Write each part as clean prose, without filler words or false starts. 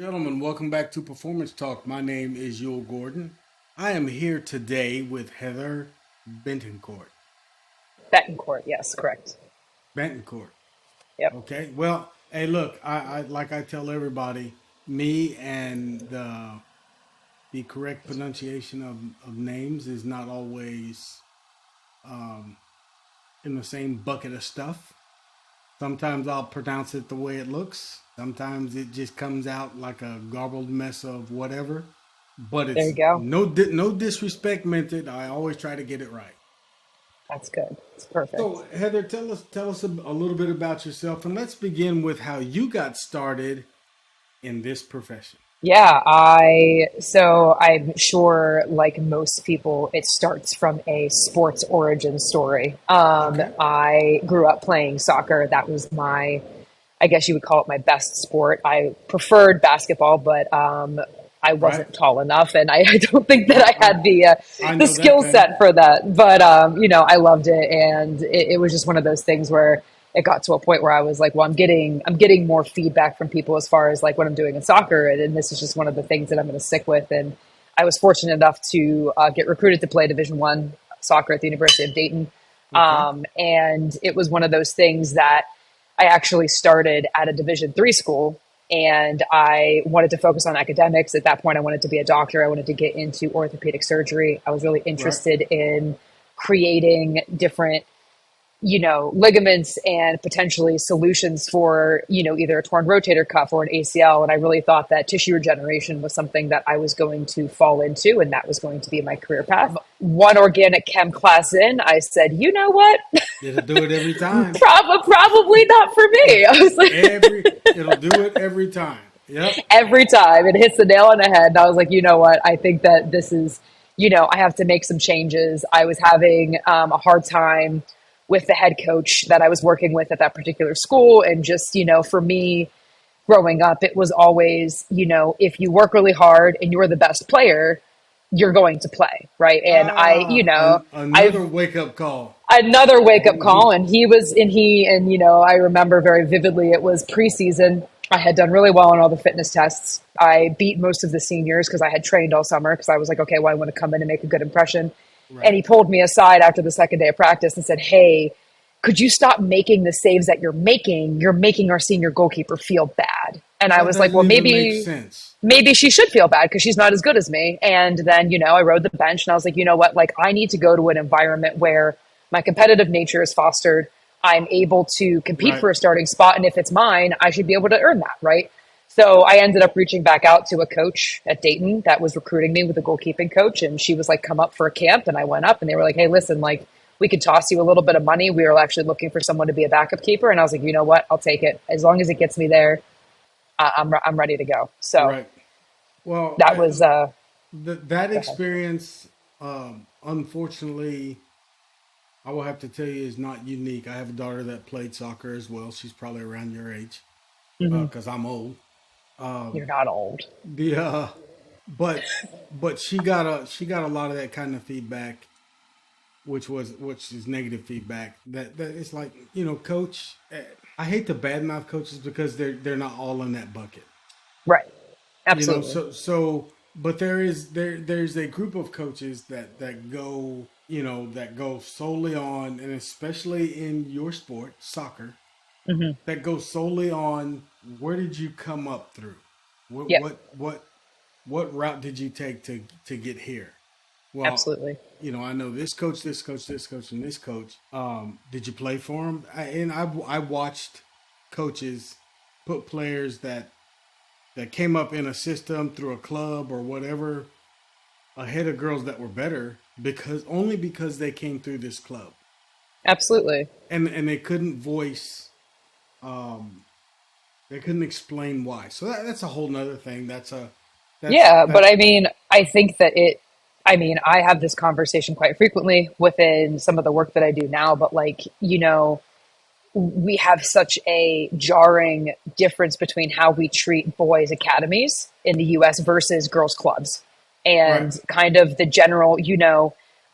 Gentlemen, welcome back to Performance Talk. My name is Yul Gordon. I am here today with Heather Bentancourt. Bettencourt, yes, correct. Bentancourt. Yep. Okay. Well, hey, look, I like I tell everybody, me and the correct pronunciation of names is not always um, in the same bucket of stuff. Sometimes I'll pronounce it the way it looks. Sometimes it just comes out like a garbled mess of whatever. But There it's you go. no disrespect meant it. I always try to get it right. That's good. It's perfect. So Heather, tell us a little bit about yourself, and let's begin with how you got started in this profession. Yeah, I'm sure like most people, it starts from a sports origin story. Okay. I grew up playing soccer. That was I guess you would call it my best sport. I preferred basketball, but I Right. wasn't tall enough, and I don't think that I had I the know that skill pain. set for that. But I loved it, and it was just one of those things where it got to a point where I was like, well, I'm getting more feedback from people as far as like what I'm doing in soccer, and this is just one of the things that I'm going to stick with. And I was fortunate enough to get recruited to play Division 1 soccer at the University of Dayton, Okay. and it was one of those things that I actually started at a Division 3 school, and I wanted to focus on academics. At that point, I wanted to be a doctor. I wanted to get into orthopedic surgery. I was really Right. interested in creating different ligaments and potentially solutions for, either a torn rotator cuff or an ACL. And I really thought that tissue regeneration was something that I was going to fall into, and that was going to be my career path. One organic chem class in, I said, you know what? It'll do it every time. Probably not for me. I was like, It'll do it every time. Yep. every time it hits the nail on the head. And I was like, you know what? I think that this is, I have to make some changes. I was having a hard time with the head coach that I was working with at that particular school. And just, for me growing up, it was always, if you work really hard and you're the best player, you're going to play. Right. And Another I've wake up call. another wake up call, and I remember very vividly, it was preseason. I had done really well on all the fitness tests. I beat most of the seniors because I had trained all summer, because I was like, okay, well, I want to come in and make a good impression. And Right. he pulled me aside after the second day of practice and said, hey, could you stop making the saves that you're making? You're making our senior goalkeeper feel bad. And I That was like, doesn't well, even make maybe sense. maybe she should feel bad because she's not as good as me. And then, I rode the bench, and I was like, you know what? Like, I need to go to an environment where my competitive nature is fostered. I'm able to compete Right. for a starting spot. And if it's mine, I should be able to earn that. Right. So I ended up reaching back out to a coach at Dayton that was recruiting me with a goalkeeping coach. And she was like, come up for a camp. And I went up, and they were like, hey, listen, like, we could toss you a little bit of money. We were actually looking for someone to be a backup keeper. And I was like, you know what? I'll take it. As long as it gets me there, I'm ready to go. So Right. Well, that was, that go ahead. experience, unfortunately, I will have to tell you, is not unique. I have a daughter that played soccer as well. She's probably around your age, Hmm. because I'm old. You're not old. The but she got a lot of that kind of feedback, which is negative feedback. That it's like, coach. I hate to badmouth coaches because they're not all in that bucket. Right. Absolutely. But there's a group of coaches that go, that go solely on, and especially in your sport, soccer, Hmm. that go solely on where did you come up through, what Yep. what what what route did you take to get here. Well, Absolutely. I know this coach, this coach, this coach, and this coach. Did you play for him? I watched coaches put players that came up in a system through a club or whatever ahead of girls that were better, because they came through this club, Absolutely. and they couldn't voice, um they couldn't explain why. So that's a whole nother thing. Yeah. But That's I mean, I think that I have this conversation quite frequently within some of the work that I do now, but like, we have such a jarring difference between how we treat boys' academies in the US versus girls' clubs. right. And kind of the general,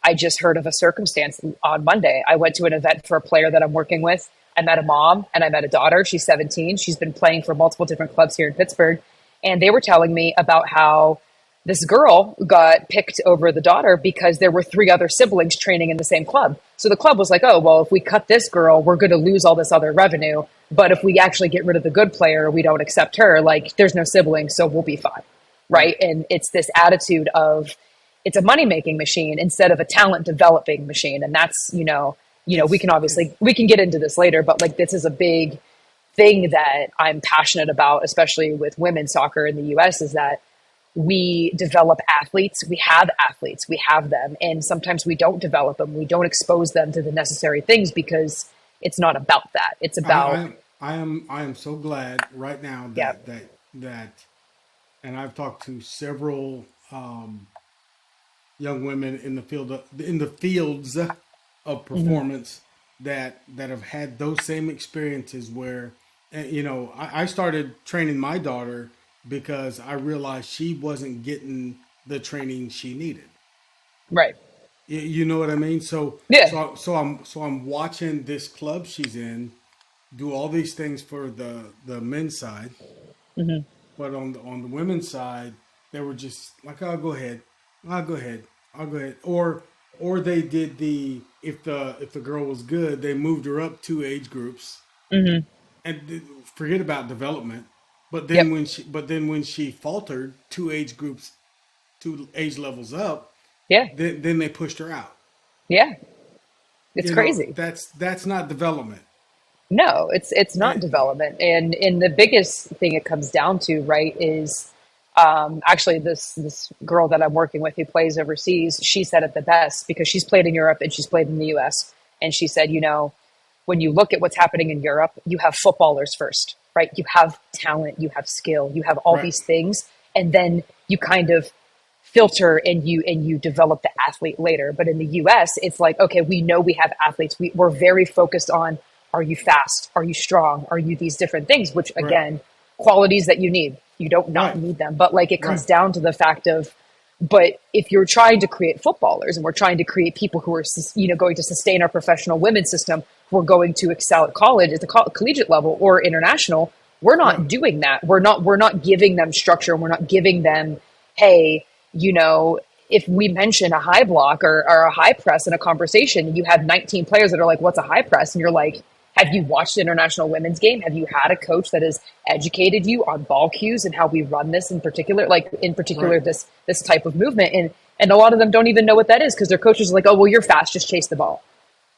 I just heard of a circumstance on Monday. I went to an event for a player that I'm working with. I met a mom and I met a daughter. She's 17. She's been playing for multiple different clubs here in Pittsburgh. And they were telling me about how this girl got picked over the daughter because there were three other siblings training in the same club. So the club was like, oh, well, if we cut this girl, we're going to lose all this other revenue. But if we actually get rid of the good player, we don't accept her. Like, there's no siblings, so we'll be fine. Right. Right. And it's this attitude of it's a money making machine instead of a talent developing machine. And that's, we can obviously, we can get into this later, but like, this is a big thing that I'm passionate about, especially with women's soccer in the US, is that we develop athletes, we have them, and sometimes we don't develop them, we don't expose them to the necessary things because it's not about that. It's about I am so glad right now yeah. that and I've talked to several young women in the in the fields of performance that have had those same experiences where I started training my daughter because I realized she wasn't getting the training she needed. Right. You know what I mean? So Yeah. I'm watching this club she's in do all these things for the men's side, but on the women's side, they were just like, "I'll go ahead, I'll go ahead, I'll go ahead," or they did the if the girl was good, they moved her up two age groups and forget about development. But then Yep. when she faltered two age groups, two age levels up, Yeah. then they pushed her out. Yeah. It's crazy. That's not development. No, it's not And, development. And the biggest thing it comes down to, right, is actually this girl that I'm working with who plays overseas, she said it the best because she's played in Europe and she's played in the US. And she said, when you look at what's happening in Europe, you have footballers first, right? You have talent, you have skill, you have all right, these things, and then you kind of filter and you develop the athlete later. But in the US, it's like, okay, we know we have athletes. We're very focused on, are you fast? Are you strong? Are you these different things, which right, again, qualities that you need. You don't not right, need them. But like it right, comes down to the fact of, but if you're trying to create footballers and we're trying to create people who are, going to sustain our professional women's system, who are going to excel at college, at the collegiate level or international, we're right. not doing that. We're not giving them structure. We're not giving them, hey, if we mention a high block or a high press in a conversation, you have 19 players that are like, what's a high press? And you're like, have you watched international women's game? Have you had a coach that has educated you on ball cues and how we run this in particular, Right. this type of movement? And a lot of them don't even know what that is because their coaches are like, oh, well, you're fast, just chase the ball.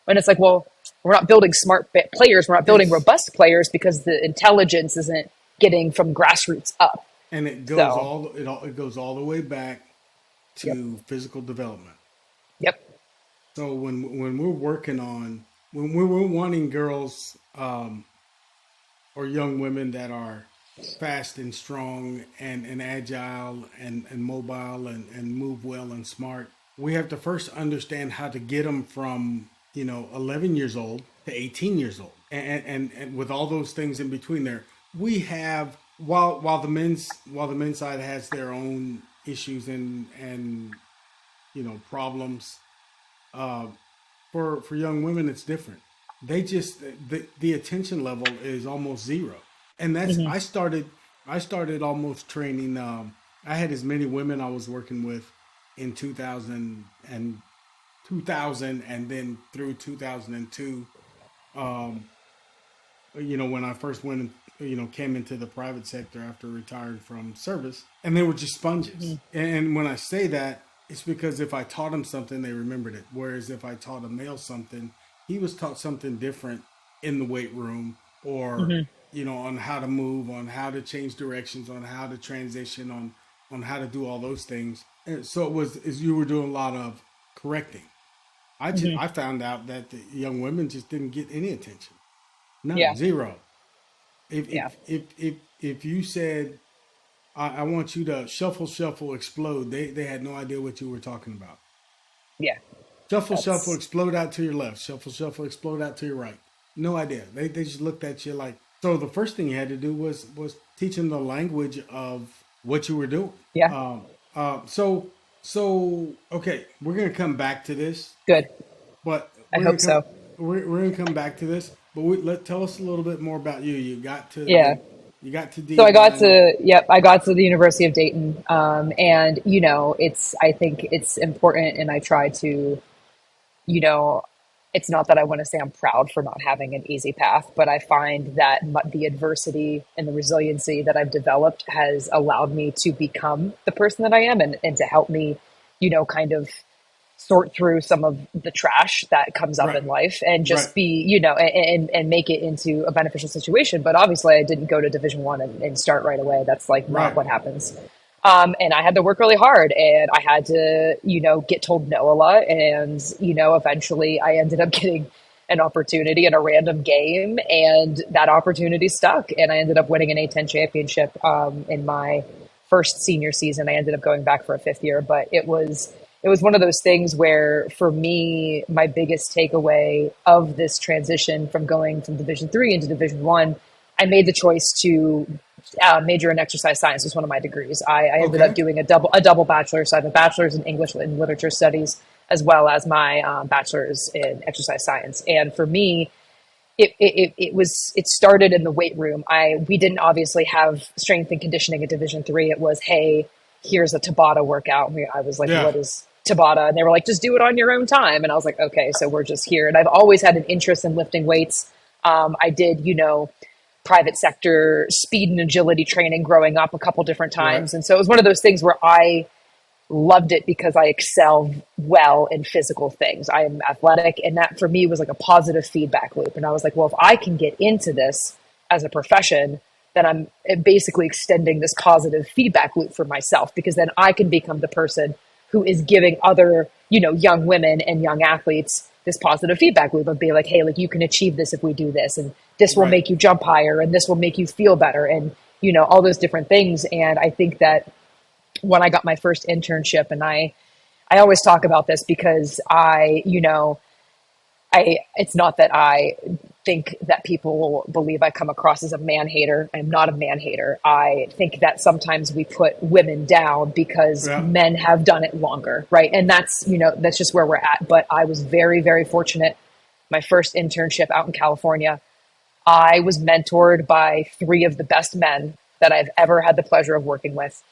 And it's like, well, we're not building smart players. We're not building It's robust players because the intelligence isn't getting from grassroots up. and it goes So, it goes all the way back yep, to physical development. yep, So when we're working on when we're wanting girls or young women that are fast and strong and agile and mobile and move well and smart, we have to first understand how to get them from 11 years old to 18 years old, and with all those things in between there, we have while the men's side has their own issues and problems. Uh, for young women, it's different. They just the attention level is almost zero, and that's hmm I started almost training. I had as many women I was working with in 2000 and then through 2002. Um, when I first went, came into the private sector after retiring from service, and they were just sponges. And when I say that, it's because if I taught him something, they remembered it. Whereas if I taught a male something, he was taught something different in the weight room, or hmm on how to move, on how to change directions, on how to transition, on how to do all those things. And so it was as you were doing a lot of correcting. hmm I found out that the young women just didn't get any attention. None, yeah, zero. yeah, If you said I want you to shuffle, explode, they had no idea what you were talking about. yeah. Shuffle, That's explode out to your left. Shuffle, explode out to your right. No idea. They just looked at you like. So the first thing you had to do was teach them the language of what you were doing. yeah, Um, so okay, we're gonna come back to this, good. but I hope so. we're gonna come back to this. But let tell us a little bit more about you. You got to Yeah. You got to So D1. I got to the University of Dayton. And, I think it's important, and I try to, you know, it's not that I want to say I'm proud for not having an easy path, but I find that the adversity and the resiliency that I've developed has allowed me to become the person that I am, and to help me, kind of sort through some of the trash that comes up Right. in life, and Right. just be, and make it into a beneficial situation. But obviously I didn't go to Division 1 and start right away. That's like not Right. what happens. And I had to work really hard, and I had to, get told no a lot. And, eventually I ended up getting an opportunity in a random game, and that opportunity stuck. And I ended up winning an A10 championship in my first senior season. I ended up going back for a fifth year, but it was one of those things where, for me, my biggest takeaway of this transition from going from Division 3 into Division 1, I made the choice to major in exercise science. Was one of my degrees. I ended up Okay. doing a double bachelor's. So I have a bachelor's in English and literature studies, as well as my bachelor's in exercise science. And for me, it started in the weight room. We didn't obviously have strength and conditioning at Division 3. It was, hey, here's a Tabata workout. I was like, Yeah. what is Tabata? And they were like, just do it on your own time. And I was like, okay, so we're just here. And I've always had an interest in lifting weights. I did, private sector speed and agility training growing up a couple different Right. times. And so it was one of those things where I loved it because I excel well in physical things. I am athletic, and that for me was like a positive feedback loop. And I was like, well, if I can get into this as a profession, then I'm basically extending this positive feedback loop for myself, because then I can become the person who is giving other, young women and young athletes this positive feedback loop of being like, hey, like, you can achieve this if we do this, and this will Right. make you jump higher, and this will make you feel better, and, all those different things. And I think that when I got my first internship, and I always talk about this because it's not that I think that people believe I come across as a man hater. I'm not a man hater. I think that sometimes we put women down because Yeah. men have done it longer, right? And that's just where we're at. But I was very, very fortunate. My first internship out in California, I was mentored by three of the best men that I've ever had the pleasure of working with.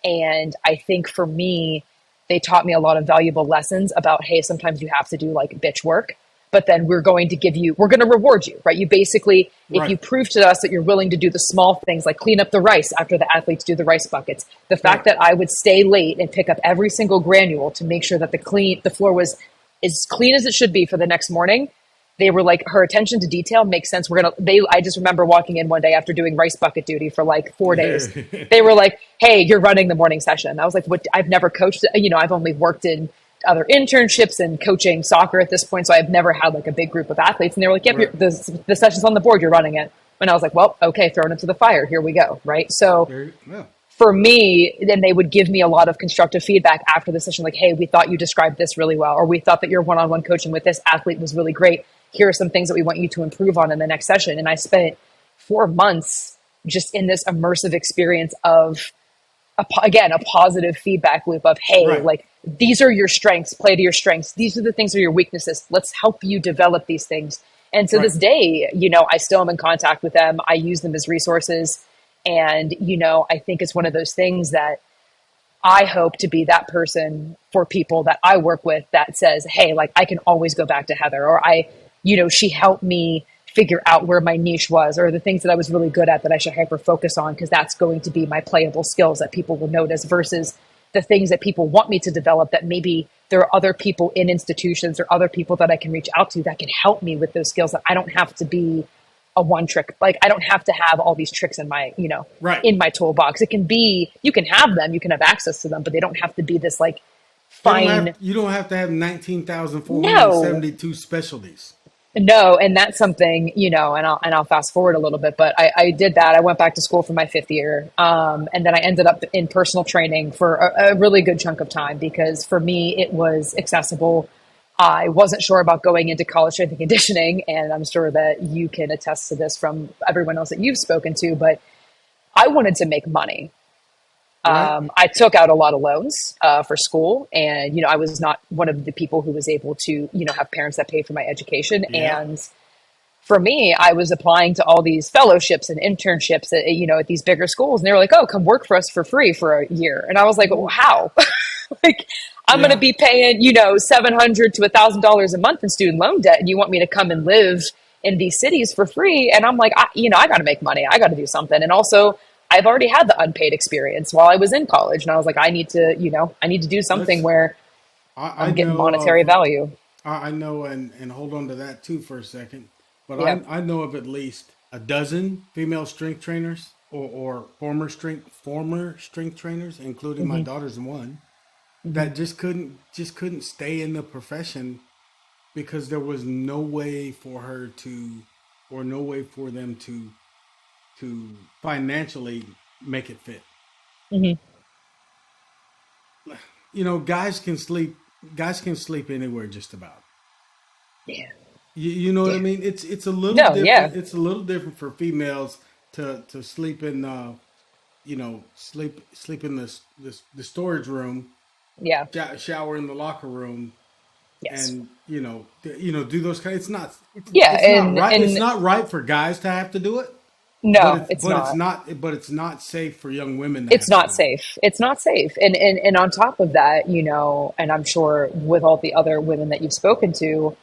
And I think for me, they taught me a lot of valuable lessons about, hey, sometimes you have to do like bitch work, but then we're going to reward you, right? You basically, if Right. you prove to us that you're willing to do the small things like clean up the rice after the athletes do the rice buckets, the Right. fact that I would stay late and pick up every single granule to make sure that the floor was as clean as it should be for the next morning. They were like, her attention to detail makes sense. I just remember walking in one day after doing rice bucket duty for like 4 days. They were like, hey, you're running the morning session. I was like, what? I've never coached, I've only worked in other internships and coaching soccer at this point. So I've never had like a big group of athletes. And they were like, yep, Right. the session's on the board, you're running it. And I was like, well, okay, throwing it to the fire. Here we go. Right. So There. Yeah. for me, then they would give me a lot of constructive feedback after the session, like, hey, we thought you described this really well, or we thought that your one-on-one coaching with this athlete was really great. Here are some things that we want you to improve on in the next session. And I spent 4 months just in this immersive experience of, again, a positive feedback loop of, hey, Right. like, these are your strengths, play to your strengths. These are the things that are your weaknesses. Let's help you develop these things. And to Right. this day, I still am in contact with them. I use them as resources. And, I think it's one of those things that I hope to be that person for people that I work with that says, hey, like, I can always go back to Heather, or she helped me figure out where my niche was, or the things that I was really good at that I should hyper focus on, because that's going to be my playable skills that people will notice, versus the things that people want me to develop that maybe there are other people in institutions or other people that I can reach out to that can help me with those skills, that I don't have to be a one trick. Like, I don't have to have all these tricks in my, Right. in my toolbox. It can be, you can have them, you can have access to them, but they don't have to be this like They don't have. fine. You don't have to have 19,472 No, specialties. no. And that's something, and I'll fast forward a little bit, but I did that. I went back to school for my fifth year. And then I ended up in personal training for a really good chunk of time, because for me, it was accessible. I wasn't sure about going into college strength and conditioning, and I'm sure that you can attest to this from everyone else that you've spoken to, but I wanted to make money. Right. I took out a lot of loans for school, and I was not one of the people who was able to have parents that paid for my education. Yeah. And for me, I was applying to all these fellowships and internships at, at these bigger schools. And they were like, oh, come work for us for free for a year. And I was like, well, Ooh. how? Like, I'm going to Yeah. be paying, $700 to $1,000 a month in student loan debt. And you want me to come and live in these cities for free? And I'm like, I got to make money. I got to do something. And also, I've already had the unpaid experience while I was in college. And I was like, I need to do something Let's. where I I'm getting know monetary of. value. I know, and hold on to that too for a second. But Yeah. I know of at least a dozen female strength trainers or former strength trainers, including my Hmm. daughter's one, Hmm. that just couldn't stay in the profession because there was no way for her to, or no way for them to financially make it fit. Hmm. Guys can sleep anywhere just about. Yeah. You know what I Yeah. mean? It's a little No, different. yeah. It's a little different for females to sleep in sleep in the storage room, Yeah. shower in the locker room, Yes. and do those kind. Yeah. It's not right. It's And not right for guys to have to do it, but no, it's it's but it's not. not but it's not safe for young women to It's have to not do it. safe. It's not safe. And on top of that, and I'm sure with all the other women that you've spoken to,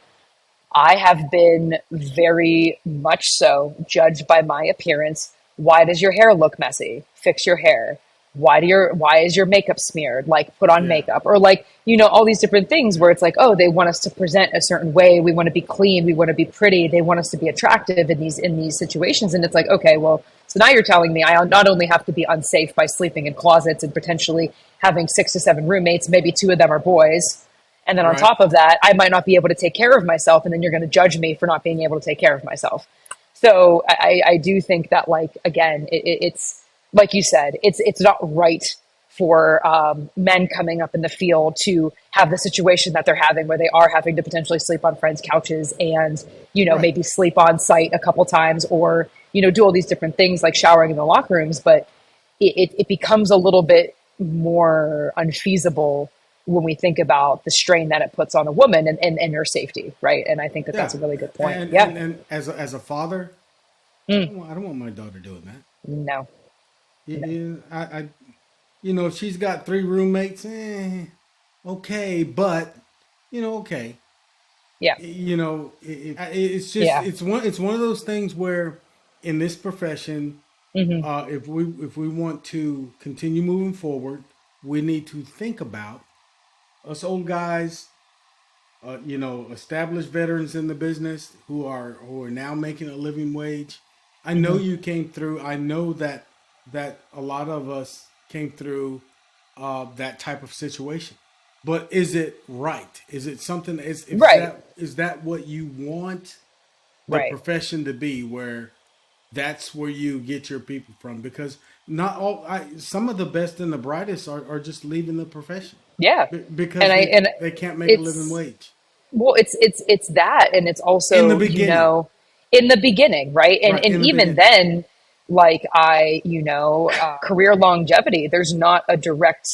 I have been very much so judged by my appearance. Why does your hair look messy? Fix your hair. Why is your makeup smeared? Like, put on Yeah, makeup, or like, all these different things where it's like, oh, they want us to present a certain way. We want to be clean. We want to be pretty. They want us to be attractive in these situations. And it's like, okay, well, so now you're telling me I not only have to be unsafe by sleeping in closets and potentially having 6 to 7 roommates, maybe two of them are boys, and then on right. top of that, I might not be able to take care of myself. And then you're going to judge me for not being able to take care of myself. So I do think that, like, again, it's like you said, it's not right for men coming up in the field to have the situation that they're having where they are having to potentially sleep on friends' couches and, Right. maybe sleep on site a couple times or, do all these different things like showering in the locker rooms. But it becomes a little bit more unfeasible when we think about the strain that it puts on a woman and her safety, right? And I think that that's Yeah, a really good point. and Yeah. and and as a father, Mm, I don't want my daughter doing that. no. No. If she's got three roommates, okay, but okay. Yeah. It's just Yeah. it's one of those things where in this profession, Hmm. if we want to continue moving forward, we need to think about us old guys, established veterans in the business who are now making a living wage. I know Hmm. you came through. I know that a lot of us came through that type of situation. But is it right? Is it something? Right. Is that what you want the Right. profession to be? Where that's where you get your people from? Because not all. Some of the best and the brightest are just leaving the profession Yeah. And because I they and they can't make a living it's wage well, it's that, and it's in the also, beginning. in the beginning, right? And Right, and in the even beginning. then, like, career longevity, there's not a direct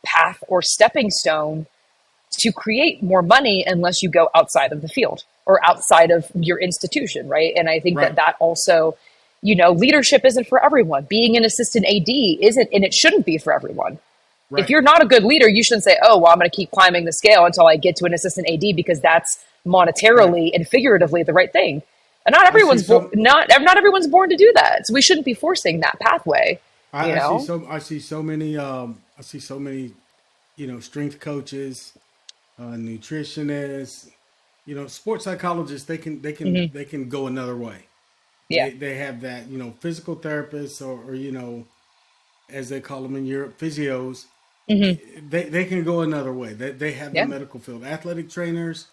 path or stepping stone to create more money unless you go outside of the field or outside of your institution, right? And I think that Right, that also, leadership isn't for everyone. Being an assistant AD isn't, and it shouldn't be for everyone. If right. you're not a good leader, you shouldn't say, "Oh, well, I'm going to keep climbing the scale until I get to an assistant AD," because that's Right. monetarily and figuratively the right thing. And not I see everyone's some. not everyone's born to do that. So we shouldn't be forcing that pathway. You I see know? so. I see so many. I see so many. Strength coaches, nutritionists. Sports psychologists. Hmm. They can go another way. Yeah. They have that. Physical therapists or as they call them in Europe, physios. Hmm. They can go another way. They have the Yeah. medical field. Athletic trainers,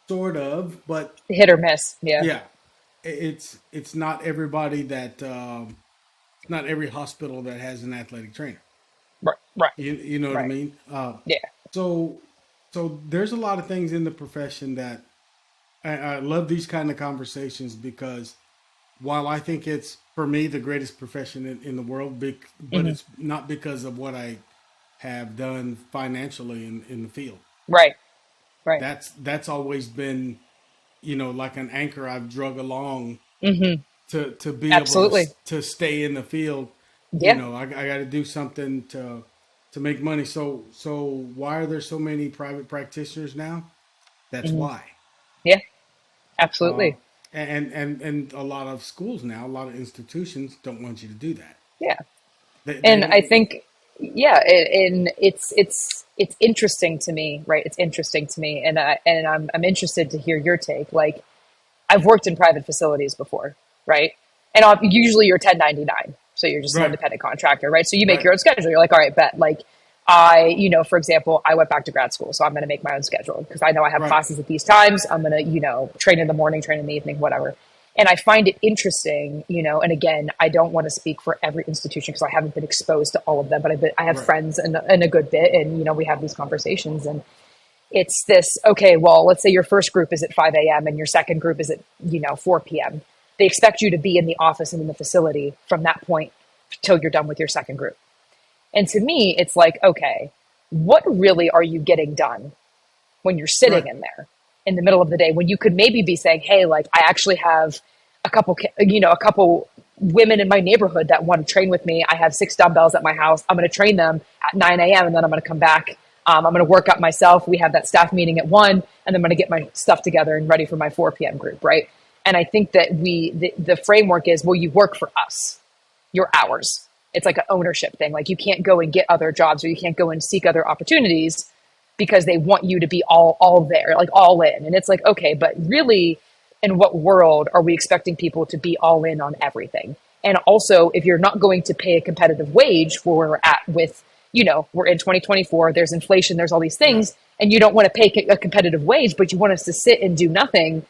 sort of, but Hit or miss. Yeah. yeah, it's not everybody that not every hospital that has an athletic trainer. Right. Right. You know what I Right. mean? Yeah. So so there's a lot of things in the profession that I love these kind of conversations because while I think it's for me the greatest profession in the world, but Hmm. it's not because of what I have done financially in the field. Right. Right. That's always been like an anchor I've drug along Hmm. to be able to Absolutely. to stay in the field. Yeah. I got to do something to make money. So why are there so many private practitioners now? That's Hmm. why. Yeah. Uh, Absolutely. and a lot of schools now, a lot of institutions don't want you to do that. Yeah. They And I don't. think, yeah, and it's interesting to me, right? It's interesting to me, and I'm interested to hear your take. Like, I've worked in private facilities before, right? And usually you're 1099, so you're just an Right, independent contractor, right? So you make right, your own schedule. You're like, all right, bet. Like, for example, I went back to grad school, so I'm going to make my own schedule because I know I have right. classes at these times. I'm going to, train in the morning, train in the evening, whatever. And I find it interesting, and again, I don't want to speak for every institution because I haven't been exposed to all of them, but I have Right. friends and a good bit, and, we have these conversations. And it's this, okay, well, let's say your first group is at 5 a.m. and your second group is at 4 p.m. They expect you to be in the office and in the facility from that point till you're done with your second group. And to me, it's like, okay, what really are you getting done when you're sitting Right. in there in the middle of the day when you could maybe be saying, hey, like, I actually have a couple women in my neighborhood that want to train with me. I have 6 dumbbells at my house. I'm going to train them at 9 a.m. and then I'm going to come back. I'm going to work out myself. We have that staff meeting at 1, and then I'm going to get my stuff together and ready for my 4 p.m. group, right? And I think that the framework is, well, you work for us, your hours. It's like an ownership thing. Like, you can't go and get other jobs, or you can't go and seek other opportunities because they want you to be all there, like all in. And it's like, okay, but really, in what world are we expecting people to be all in on everything? And also, if you're not going to pay a competitive wage where we're at with, we're in 2024, there's inflation, there's all these Right. things, and you don't want to pay a competitive wage, but you want us to sit and do nothing.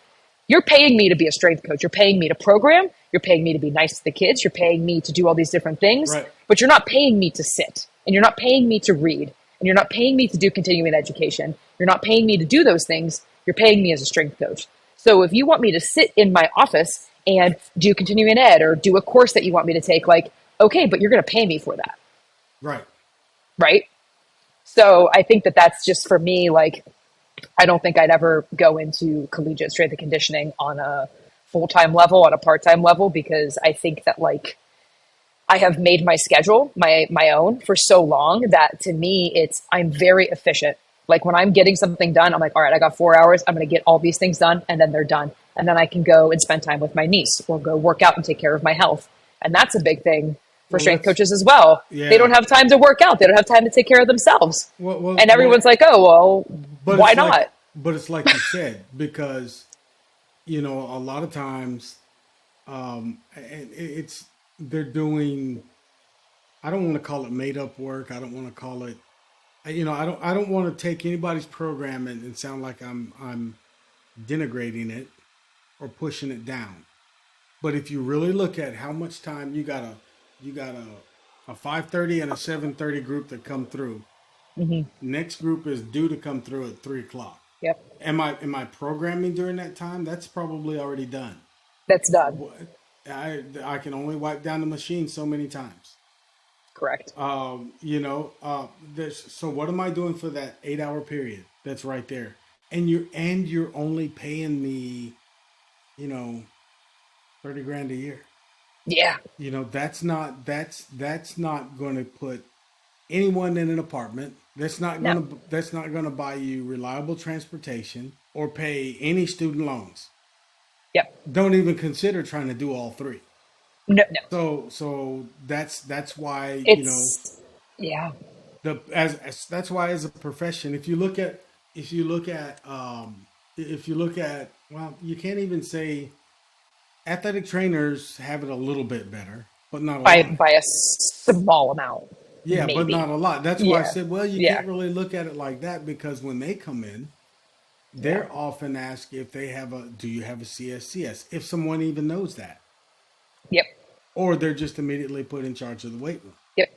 You're paying me to be a strength coach. You're paying me to program. You're paying me to be nice to the kids. You're paying me to do all these different things, Right. but you're not paying me to sit, and you're not paying me to read, and you're not paying me to do continuing education. You're not paying me to do those things. You're paying me as a strength coach. So if you want me to sit in my office and do continuing ed or do a course that you want me to take, like, okay, but you're going to pay me for that, Right. right? So I think that that's just, for me, like, I don't think I'd ever go into collegiate strength and conditioning on a full-time level, on a part-time level, because I think that, like, I have made my schedule my own for so long that, to me, I'm very efficient. Like, when I'm getting something done, I'm like, all right, I got 4 hours. I'm going to get all these things done, and then they're done. And then I can go and spend time with my niece or go work out and take care of my health. And that's a big thing for Well, strength let's. coaches as well. They don't Yeah. have time to work out. They don't have time to take care of themselves. And Well. everyone's like, oh, well, But why it's like, not? you said, because a lot of times, and it's they're doing. I don't want to call it made up work. I don't want to call it. I don't want to take anybody's program and sound like I'm denigrating it or pushing it down. But if you really look at how much time you got a 5:30 and a 7:30 group that come through. Next group is due to come through at 3 o'clock. Yep, Am I programming during that time? That's probably already done. that's done. What I can only wipe down the machine so many times. Correct. So what am I doing for that 8 hour period? That's right there. And you're only paying me, you know, 30 grand a year. Yeah. That's not going to put anyone in an apartment. No. That's not going to buy you reliable transportation or pay any student loans. Yep. Don't even consider trying to do all three. No. No. So that's why It's, yeah. that's why, as a profession, if you look at if you look at well, you can't even say athletic trainers have it a little bit better, but not a by lot. by a small amount, Yeah, but not maybe. a lot. That's why I Yeah. said, well, you Yeah. can't really look at it like that, because when they come in, Yeah. they're often asked if they have a do you have a CSCS, if someone even knows that, Yep. or they're just immediately put in charge of the weight room. Yep.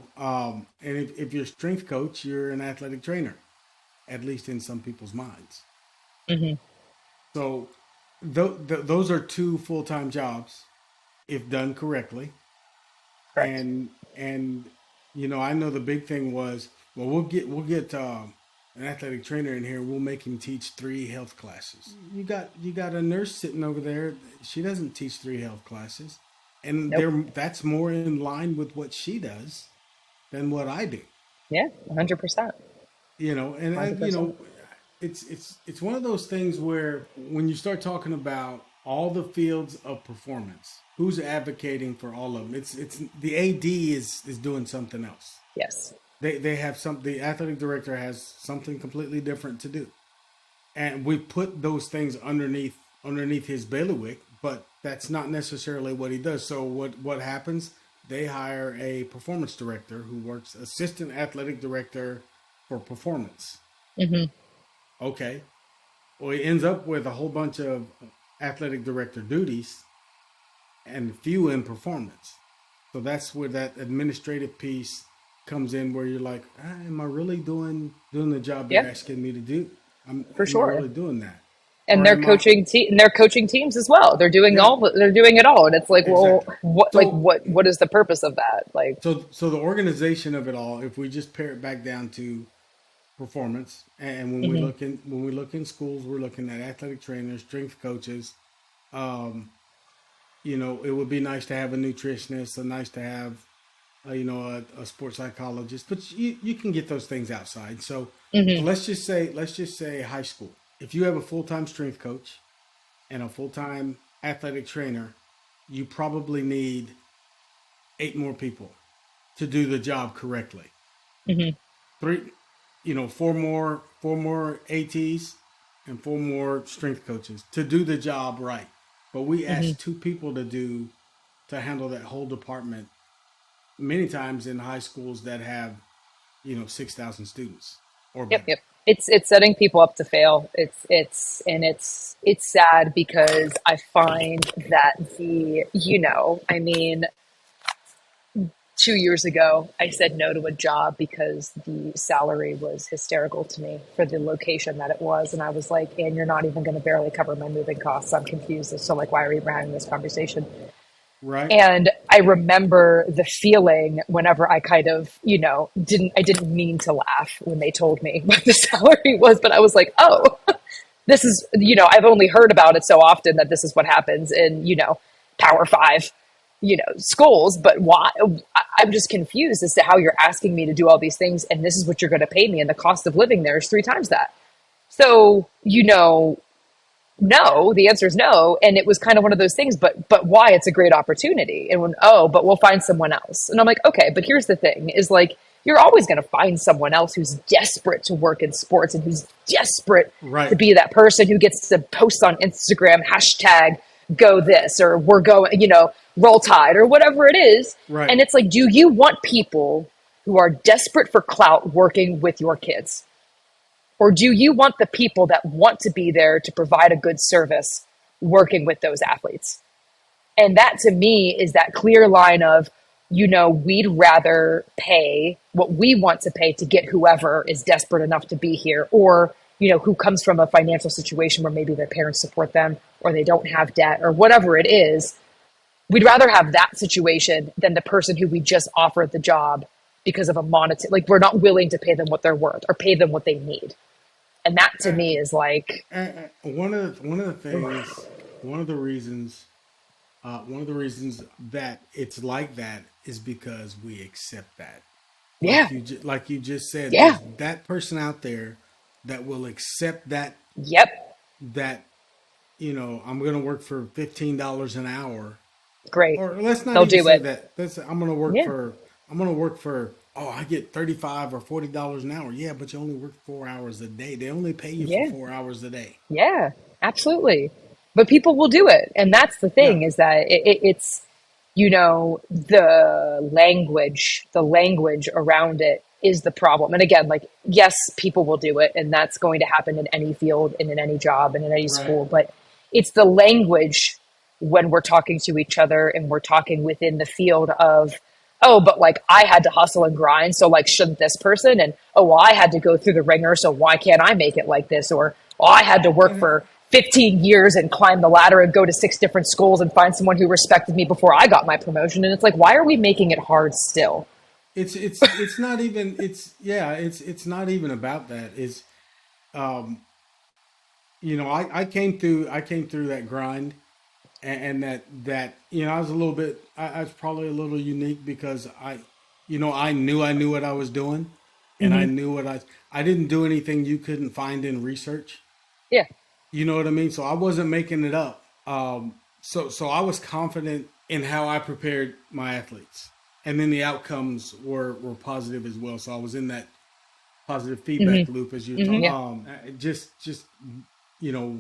And if you're a strength coach, you're an athletic trainer, at least in some people's minds. Hmm. So those are two full-time jobs if done correctly. Correct. And I know the big thing was, well, we'll get an athletic trainer in here. We'll make him teach 3 health classes. You got a nurse sitting over there. She doesn't teach 3 health classes, and Nope. that's more in line with what she does than what I do. Yeah, 100%. And I, 100%. it's one of those things where when you start talking about all the fields of performance, who's advocating for all of them? It's the AD is doing something else. Yes. They have some. The athletic director has something completely different to do, and we put those things underneath his bailiwick. But that's not necessarily what he does. So what happens? They hire a performance director who works assistant athletic director for performance. Hmm. Okay. Well, he ends up with a whole bunch of athletic director duties and few in performance. So that's where that administrative piece comes in, where you're like, am I really doing the job you're Yeah, asking me to do? for Am I sure. really doing that, And or am I? and they're coaching teams as well. Yeah, They're doing it all. And it's like, well, exactly. So what is the purpose of that? Like, so the organization of it all, if we just pare it back down to performance, and hmm when we look in schools, we're looking at athletic trainers, strength coaches. Um, it would be nice to have a nutritionist, nice to have a sports psychologist, but you can get those things outside. So hmm let's just say high school. If you have a full time strength coach and a full time athletic trainer, you probably need 8 more people to do the job correctly. hmm Three, four more ATs and 4 more strength coaches to do the job right. But we hmm ask 2 people to handle that whole department many times in high schools that have 6,000 students or Yep, better. yep. It's setting people up to fail. It's sad because I find that I mean, 2 years ago, I said no to a job because the salary was hysterical to me for the location that it was. And I was like, and you're not even going to barely cover my moving costs. I'm confused as to like, why are we even having this conversation? Right? And I remember the feeling whenever I kind of, I didn't mean to laugh when they told me what the salary was, but I was like, oh, this is, I've only heard about it so often that this is what happens in, Power Five, schools. But why? I'm just confused as to how you're asking me to do all these things, and this is what you're going to pay me, and the cost of living there is 3 times that. So, no, the answer is no. And it was kind of one of those things, but why? It's a great opportunity. And when, oh, but we'll find someone else. And I'm like, okay, but here's the thing is like, you're always going to find someone else who's desperate to work in sports and who's desperate to Right. be that person who gets to post on Instagram, hashtag go this, or we're going, roll tide, or whatever it is. Right. And it's like, do you want people who are desperate for clout working with your kids? Or do you want the people that want to be there to provide a good service working with those athletes? And that to me is that clear line of, we'd rather pay what we want to pay to get whoever is desperate enough to be here, or, who comes from a financial situation where maybe their parents support them or they don't have debt or whatever it is. We'd rather have that situation than the person who we just offered the job because of a monetary, like we're not willing to pay them what they're worth or pay them what they need. And that to Uh, me is like, one of the things, one of the reasons that it's like that is because we accept that. yeah, Like you just said, yeah, there's that person out there that will accept yep, that I'm going to work for $15 an hour, great. or let's not They'll even do say it. that. Yeah, I'm going to work for oh, I get 35 or $40 an hour. Yeah, but you only work 4 hours a day. They only pay you for yeah, 4 hours a day. yeah, absolutely. But people will do it. And that's the Yeah. thing is that it's, the language around it is the problem. And again, like, yes, people will do it. And that's going to happen in any field and in any job and in any Right. school. But it's the language when we're talking to each other and we're talking within the field of, oh, but like I had to hustle and grind. So like, shouldn't this person? And, oh, well, I had to go through the ringer. So why can't I make it like this? Or, oh, I had to work And for 15 years and climb the ladder and go to 6 different schools and find someone who respected me before I got my promotion. And it's like, why are we making it hard still? it's not even it's not even about that. It's um I came through that grind, and that I was a little bit I was probably a little unique because I knew what I was doing, and I Hmm. knew I didn't do anything you couldn't find in research. Yeah. You know what I mean? So I wasn't making it up. So I was confident in how I prepared my athletes, and then the outcomes were positive as well. So I was in that positive Hmm. feedback loop as you Hmm. talk. Yeah. Just you know,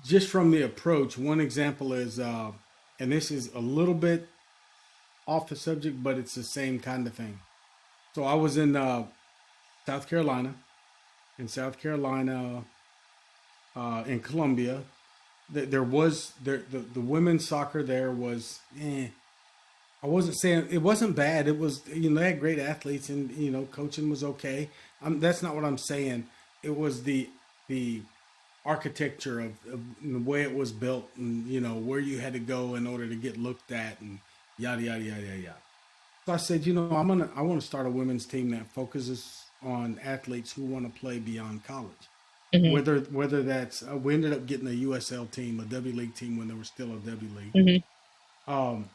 just from the approach. One example is, and this is a little bit off the subject, but it's the same kind of thing. So I was in South Carolina, in South Carolina, in Columbia. There was the women's soccer there was. I wasn't saying it wasn't bad. It was they had great athletes, and coaching was okay. That's not what I'm saying. It was the architecture of the way it was built, and where you had to go in order to get looked at, and yada yada yada yada yada. So I said, I want to start a women's team that focuses on athletes who want to play beyond college. Hmm. Whether that's we ended up getting a USL team, a W League team when there was still a W League. Hmm. Um,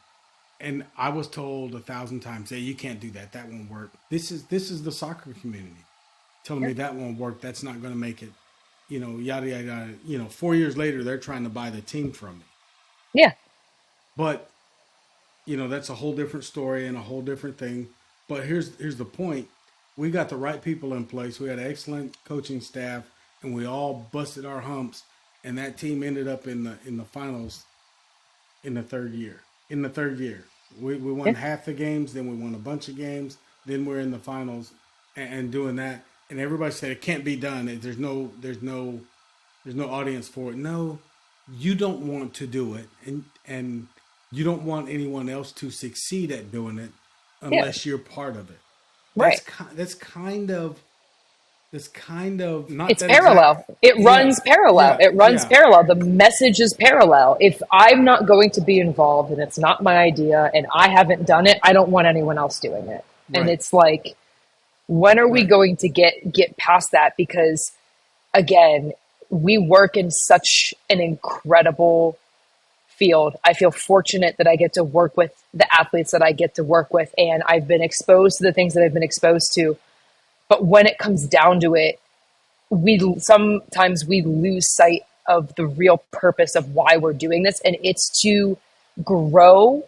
and I was told 1,000 times, "Hey, you can't do that. That won't work." This is the soccer community telling Yeah. me that won't work. That's not going to make it. Yada yada yada. 4 years later, they're trying to buy the team from me. Yeah. But that's a whole different story and a whole different thing. But here's the point: we got the right people in place. We had an excellent coaching staff, and we all busted our humps. And that team ended up in the finals in the third year. In the third year, we won Yeah. half the games, then we won a bunch of games, then we're in the finals, and doing that. And everybody said it can't be done. There's no audience for it. No, you don't want to do it, and you don't want anyone else to succeed at doing it Yeah. unless you're part of it. Right. That's kind of not It's that exact. parallel. It Yeah, runs parallel. yeah, It runs yeah. parallel. The message is parallel. If I'm not going to be involved and it's not my idea and I haven't done it, I don't want anyone else doing it. And Right, it's like, when are we right. going to get past that? Because again, we work in such an incredible field. I feel fortunate that I get to work with the athletes that I get to work with, and I've been exposed to the things that I've been exposed to. But when it comes down to it, we sometimes we lose sight of the real purpose of why we're doing this, and it's to grow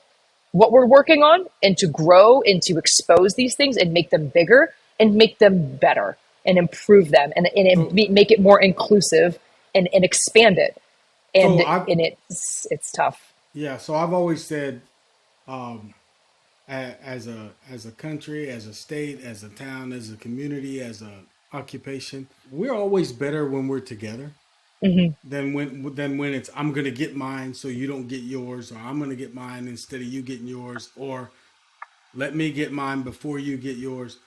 what we're working on and to grow and to expose these things and make them bigger and make them better and improve them So make it more inclusive and expand it. so And I and it's tough. yeah. So I've always said, um, as a country, as a state, as a town, as a community, as a occupation, we're always better when we're together Hmm. than when it's I'm gonna get mine so you don't get yours, or I'm gonna get mine instead of you getting yours, or let me get mine before you get yours.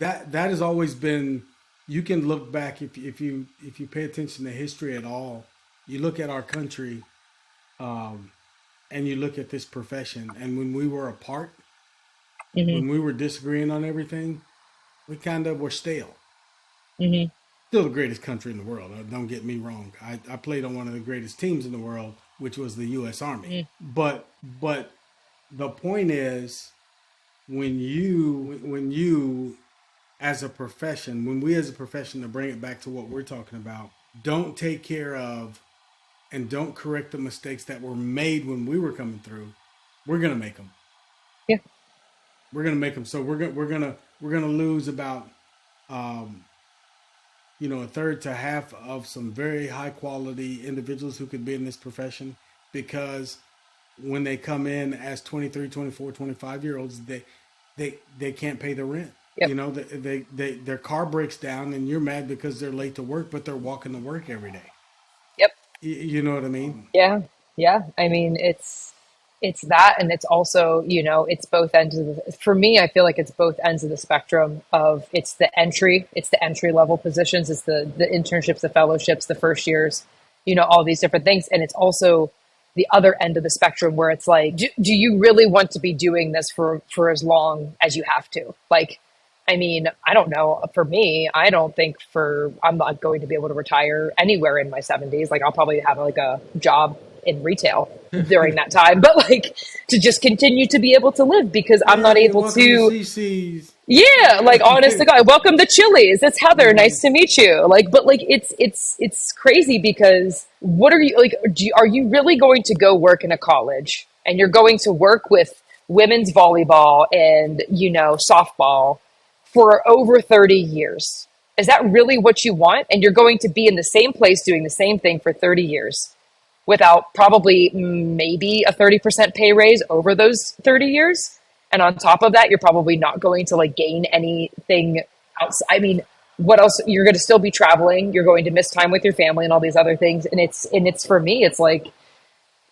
That has always been. You can look back if you pay attention to history at all. You look at our country, um, and you look at this profession, and when we were apart, Hmm. when we were disagreeing on everything, we kind of were stale. Hmm. Still the greatest country in the world. Don't get me wrong. I played on one of the greatest teams in the world, which was the U.S. Army. But the point is, when you as a profession, when we as a profession, to bring it back to what we're talking about, don't take care of and don't correct the mistakes that were made when we were coming through, we're gonna make them. Yeah. We're gonna make them. So we're gonna lose about um, a third to half of some very high quality individuals who could be in this profession, because when they come in as 23, 24, 25 year olds, they can't pay the rent. Yep. Their car breaks down, and you're mad because they're late to work, but they're walking to work every day. Yep. You know what I mean? Yeah. Yeah. I mean, it's that, and it's also, it's both ends of for me, I feel like it's both ends of the spectrum of it's the entry level positions, it's the internships, the fellowships, the first years, all these different things. And it's also the other end of the spectrum where it's like, do you really want to be doing this for as long as you have to? Like, I mean, I don't know. For me, I don't think I'm not going to be able to retire anywhere in my 70s. Like, I'll probably have like a job in retail during that time, but like to just continue to be able to live because I'm not Yeah, able welcome to to. CC's. Yeah, like honest to God, welcome to Chili's. It's Heather. Mhm. Nice to meet you. Like, but like it's crazy because what are you like? Are you really going to go work in a college and you're going to work with women's volleyball and softball for over 30 years? Is that really what you want? And you're going to be in the same place doing the same thing for 30 years without probably maybe a 30% pay raise over those 30 years. And on top of that, you're probably not going to like gain anything else. I mean, what else? You're going to still be traveling. You're going to miss time with your family and all these other things. And it's for me, it's like,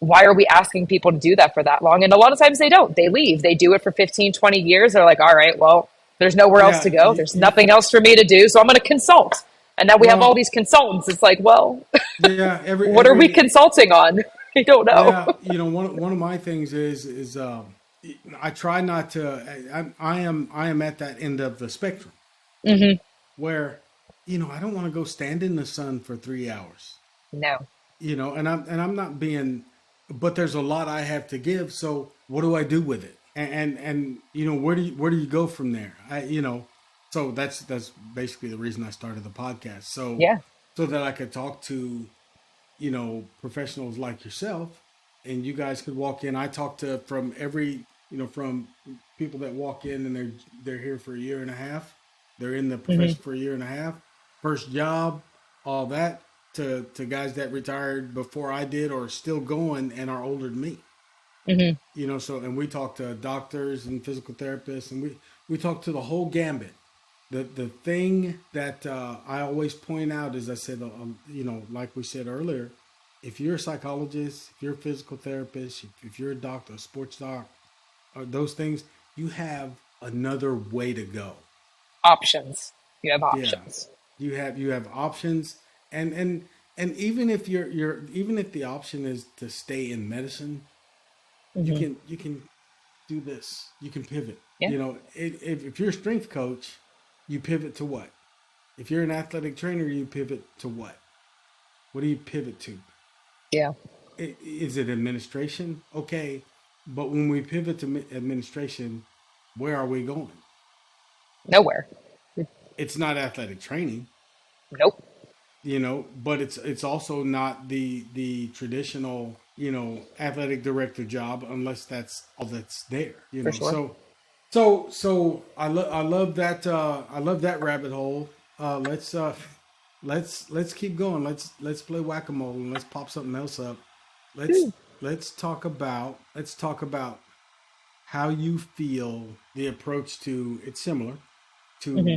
why are we asking people to do that for that long? And a lot of times they don't. They leave. They do it for 15, 20 years. They're like, all right, well, there's nowhere else to Yeah, go. There's nothing else for me to do. So I'm going to consult. And now we have all well, these consultants. It's like, well, yeah, what are we consulting on? I don't know. yeah, one of my things is I try not to. I am at that end of the spectrum Hmm. where I don't want to go stand in the sun for 3 hours. No. And I'm not being, but there's a lot I have to give. So what do I do with it? And where do you go from there? So that's basically the reason I started the podcast. Yeah. So that I could talk to professionals like yourself, and you guys could walk in. I talk to from people that walk in and they're here for a year and a half. They're in the Hmm. profession for a year and a half, first job, all that, to guys that retired before I did or still going and are older than me. Hmm. So and we talk to doctors and physical therapists, and we talk to the whole gambit. The thing that I always point out is, I said, like we said earlier, if you're a psychologist, if you're a physical therapist, if you're a doctor, a sports doc, or those things, you have another way to go. Options. You have Yeah, options. you have options, and even if even if the option is to stay in medicine, you Hmm. can do this. You can pivot. Yeah. If you're a strength coach, you pivot to what? If you're an athletic trainer, you pivot to what? What do you pivot to? Yeah. Is it administration? Okay, but when we pivot to administration, where are we going? Nowhere. It's not athletic training, Nope. but it's also not the traditional athletic director job, unless that's all that's there. For sure. So I love that rabbit hole. Let's keep going. Let's play whack-a-mole and let's pop something else up. Let's Whew. let's talk about how you feel the approach to it's similar to, Hmm.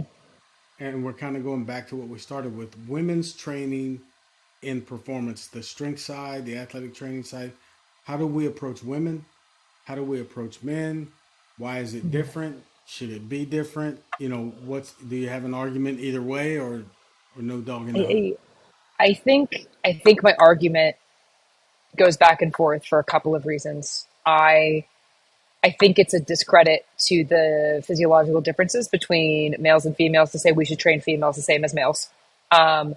and we're kind of going back to what we started with, women's training in performance, the strength side, the athletic training side. How do we approach women? How do we approach men? Why is it different? Should it be different? Do you have an argument either way, or no dog in the hunt? I, I think my argument goes back and forth for a couple of reasons. I think it's a discredit to the physiological differences between males and females to say we should train females the same as males. Um,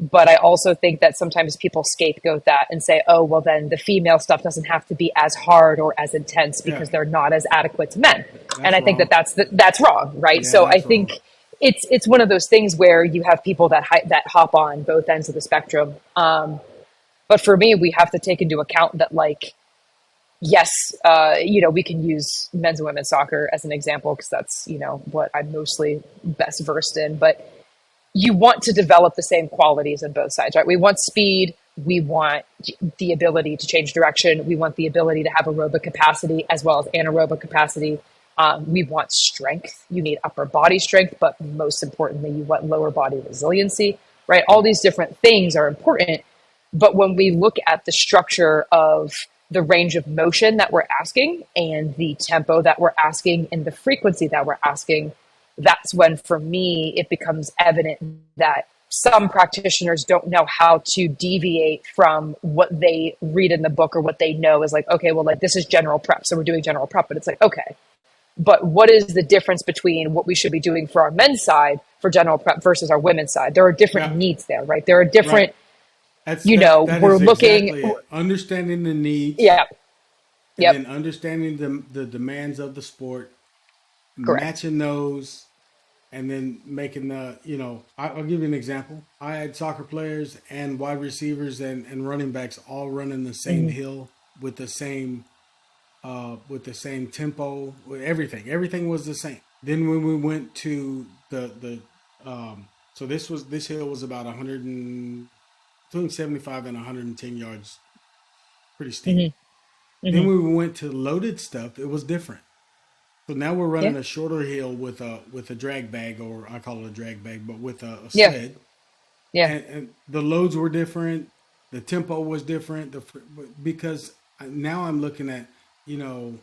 but I also think that sometimes people scapegoat that and say, oh, well, then the female stuff doesn't have to be as hard or as intense Yeah, because they're not as adequate to men. And that's I think that wrong. that's wrong, right? Yeah, So I that's think wrong. it's one of those things where you have people that hop on both ends of the spectrum. But for me, we have to take into account that, like, yes, we can use men's and women's soccer as an example because that's, what I'm mostly best versed in. But you want to develop the same qualities on both sides, right? We want speed. We want the ability to change direction. We want the ability to have aerobic capacity as well as anaerobic capacity. We want strength. You need upper body strength, but most importantly, you want lower body resiliency, right? All these different things are important. But when we look at the structure of the range of motion that we're asking and the tempo that we're asking and the frequency that we're asking, that's when, for me, it becomes evident that some practitioners don't know how to deviate from what they read in the book or what they know is like, okay, well, like this is general prep. So we're doing general prep, but it's like, okay, but what is the difference between what we should be doing for our men's side for general prep versus our women's side? There are different Yeah. needs there, right? There are Right. different, That we're is looking, exactly it. Understanding the needs yeah, and yep, then understanding the demands of the sport, correct. matching those, and then making I'll give you an example. I had soccer players and wide receivers and running backs all running the same Hmm. hill with the same tempo, with everything. Everything was the same. Then when we went to the so this hill was about 100 and between 75 and 110 yards, pretty steep. Hmm. Then Hmm. we went to loaded stuff. It was different. So now we're Yeah, running a shorter hill with a drag bag, or I call it a drag bag, but with a yeah, sled. yeah. And the loads were different. The tempo was different. Because now I'm looking at, you know,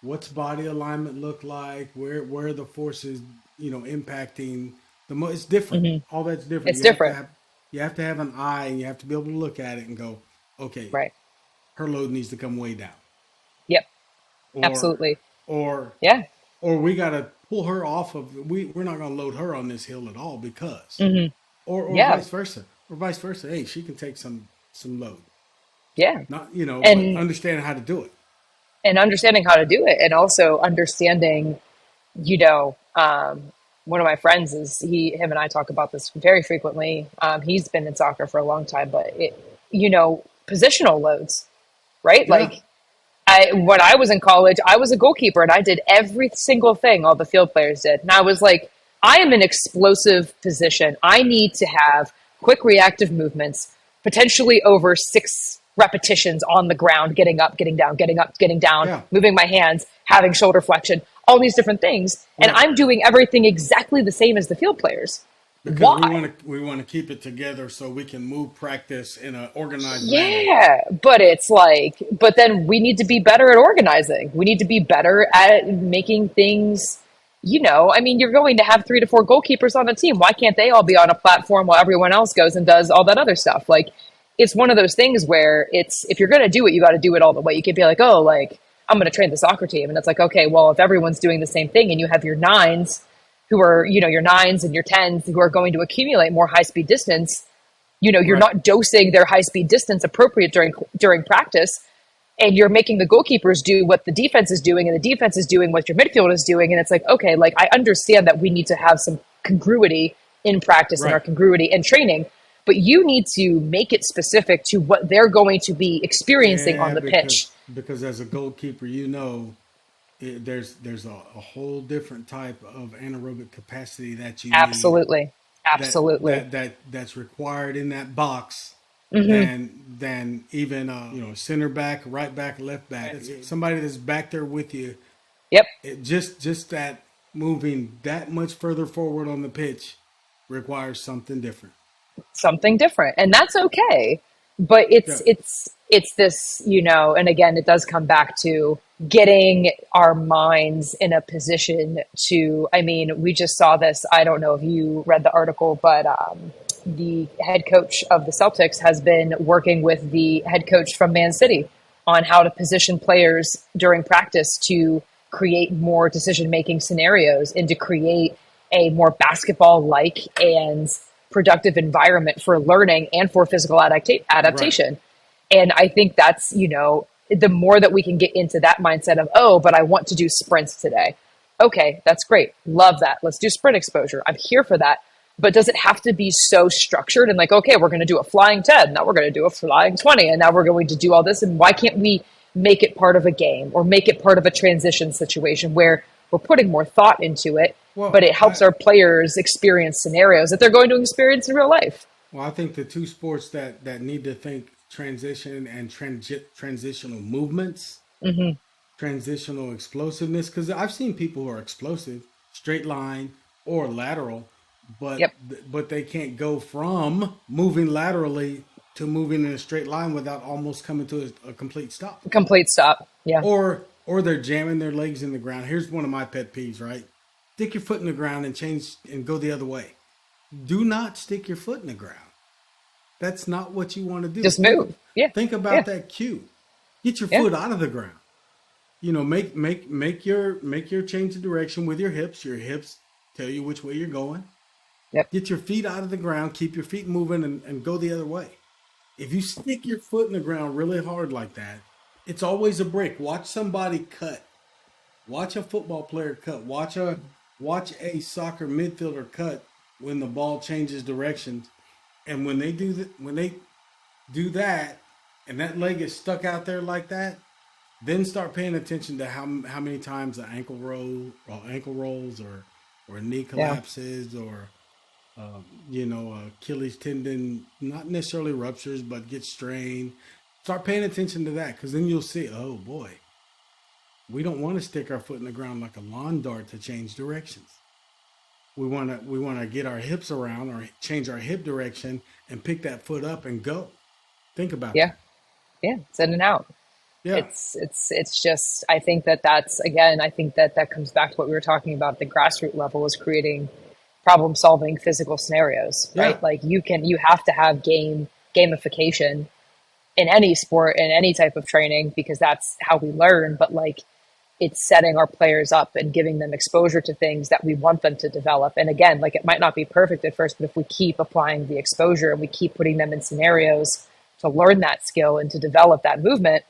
what's body alignment look like, where the forces, impacting it's different. Hmm. All that's different. It's different, You have to have an eye, and you have to be able to look at it and go, okay, right? her load needs to come way down, Yep, or absolutely. or Yeah. or we got to pull her off of. We're not going to load her on this hill at all because, Hmm. or Yeah, vice versa, Hey, she can take some load, yeah. not but And understand how to do it. understanding how to do it, and also understanding, you know, one of my friends is him and I talk about this very frequently. He's been in soccer for a long time, but positional loads, right? Yeah, Like when I was in college, I was a goalkeeper and I did every single thing all the field players did. And I was like, I am an explosive position. I need to have quick reactive movements, potentially over 6 repetitions on the ground, getting up, getting down, getting up, getting down, yeah, moving my hands, having shoulder flexion, all these different things. And right. I'm doing everything exactly the same as the field players. Because Why? we want to keep it together so we can move practice in an organized manner. Yeah, but it's like, but then we need to be better at organizing. We need to be better at making things, I mean, you're going to have 3 to 4 goalkeepers on a team. Why can't they all be on a platform while everyone else goes and does all that other stuff? Like, it's one of those things where if you're going to do it, you got to do it all the way. You can't be like, oh, like, I'm going to train the soccer team. And it's like, okay, well, if everyone's doing the same thing and you have your nines who are, your nines and your tens who are going to accumulate more high speed distance, you're Right. not dosing their high speed distance appropriate during practice, and you're making the goalkeepers do what the defense is doing, and the defense is doing what your midfield is doing, and it's like, okay, like I understand that we need to have some congruity in practice and our Right. congruity in training, but you need to make it specific to what they're going to be experiencing on Yeah, the pitch. because as a goalkeeper, there's a whole different type of anaerobic capacity that you need, Absolutely, absolutely. that's required in that box Hmm. than even center back, right back, left back. It's somebody that's back there with you. Yep. Just that moving that much further forward on the pitch requires something different. Something different, and that's okay. But Yeah. it's this, and again, it does come back to getting our minds in a position to, I mean, we just saw this. I don't know if you read the article, but the head coach of the Celtics has been working with the head coach from Man City on how to position players during practice to create more decision making scenarios and to create a more basketball like and productive environment for learning and for physical Right. adaptation. And I think that's, the more that we can get into that mindset of, oh, but I want to do sprints today. Okay, that's great. Love that. Let's do sprint exposure. I'm here for that. But does it have to be so structured and like, okay, we're going to do a flying 10, now we're going to do a flying 20, and now we're going to do all this? And why can't we make it part of a game or make it part of a transition situation where we're putting more thought into it, but Well, it helps our players experience scenarios that they're going to experience in real life? I think the two sports that need to think transition and transitional movements, transitional explosiveness, because I've seen people who are explosive, straight line or lateral, but Yep. but they can't go from moving laterally to moving in a straight line without almost coming to a complete stop. Complete stop. Yeah. Or they're jamming their legs in the ground. Here's one of my pet peeves, right? Stick your foot in the ground and change and go the other way. do not stick your foot in the ground. That's not what you want to do. Just move. Yeah. Think Yeah. about that cue. Get your Yeah. foot out of the ground. Make your change of direction with your hips. Your hips tell you which way you're going. Yep. Get your feet out of the ground. Keep your feet moving and go the other way. If you stick your foot in the ground really hard like that, it's always a break. Watch somebody cut. Watch a football player cut. Watch a soccer midfielder cut when the ball changes directions. And when they do that, and that leg is stuck out there like that, then start paying attention to how many times the ankle rolls or knee Yeah. collapses or Achilles tendon not necessarily ruptures but gets strained. Start paying attention to that, because then you'll see, oh boy, we don't want to stick our foot in the ground like a lawn dart to change directions. We want to get our hips around or change our hip direction and pick that foot up and go. Think about Yeah. that. Yeah. It's in and out. Yeah, It's just, I think that's, again, I think that comes back to what we were talking about at the grassroots level, is creating problem solving physical scenarios, yeah, right? Like you have to have gamification in any sport, in any type of training, because that's how we learn. But like, it's setting our players up and giving them exposure to things that we want them to develop. And again, like, it might not be perfect at first, but if we keep applying the exposure and we keep putting them in scenarios to learn that skill and to develop that movement,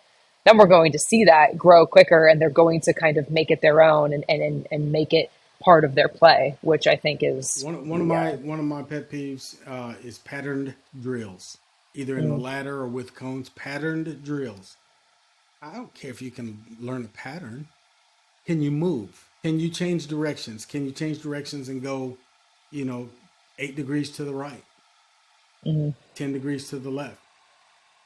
then we're going to see that grow quicker, and they're going to kind of make it their own and make it part of their play, which I think is one of my pet peeves is patterned drills, either in the ladder or with cones. Patterned drills. I don't care if you can learn a pattern. Can you move? Can you change directions? Can you change directions and go, you know, 8 degrees to the right, 10 degrees to the left?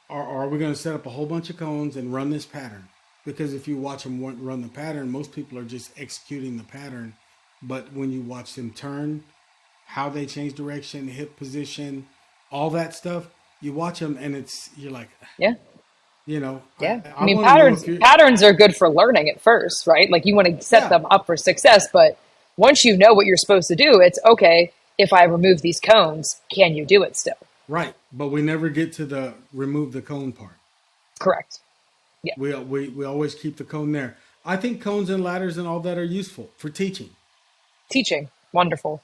Or are we going to set up a whole bunch of cones and run this pattern? Because if you watch them run the pattern, most people are just executing the pattern. But when you watch them turn, how they change direction, hip position, all that stuff, you watch them and you're like, yeah. I, Yeah. I I mean, want to know if patterns are good for learning at first, right? Like, you want to set yeah, them up for success, but once you know what you're supposed to do, it's okay. If I remove these cones, can you do it still? right. But we never get to the remove the cone part. Correct. Yeah. We always keep the cone there. I think cones and ladders and all that are useful for teaching. Teaching. Wonderful.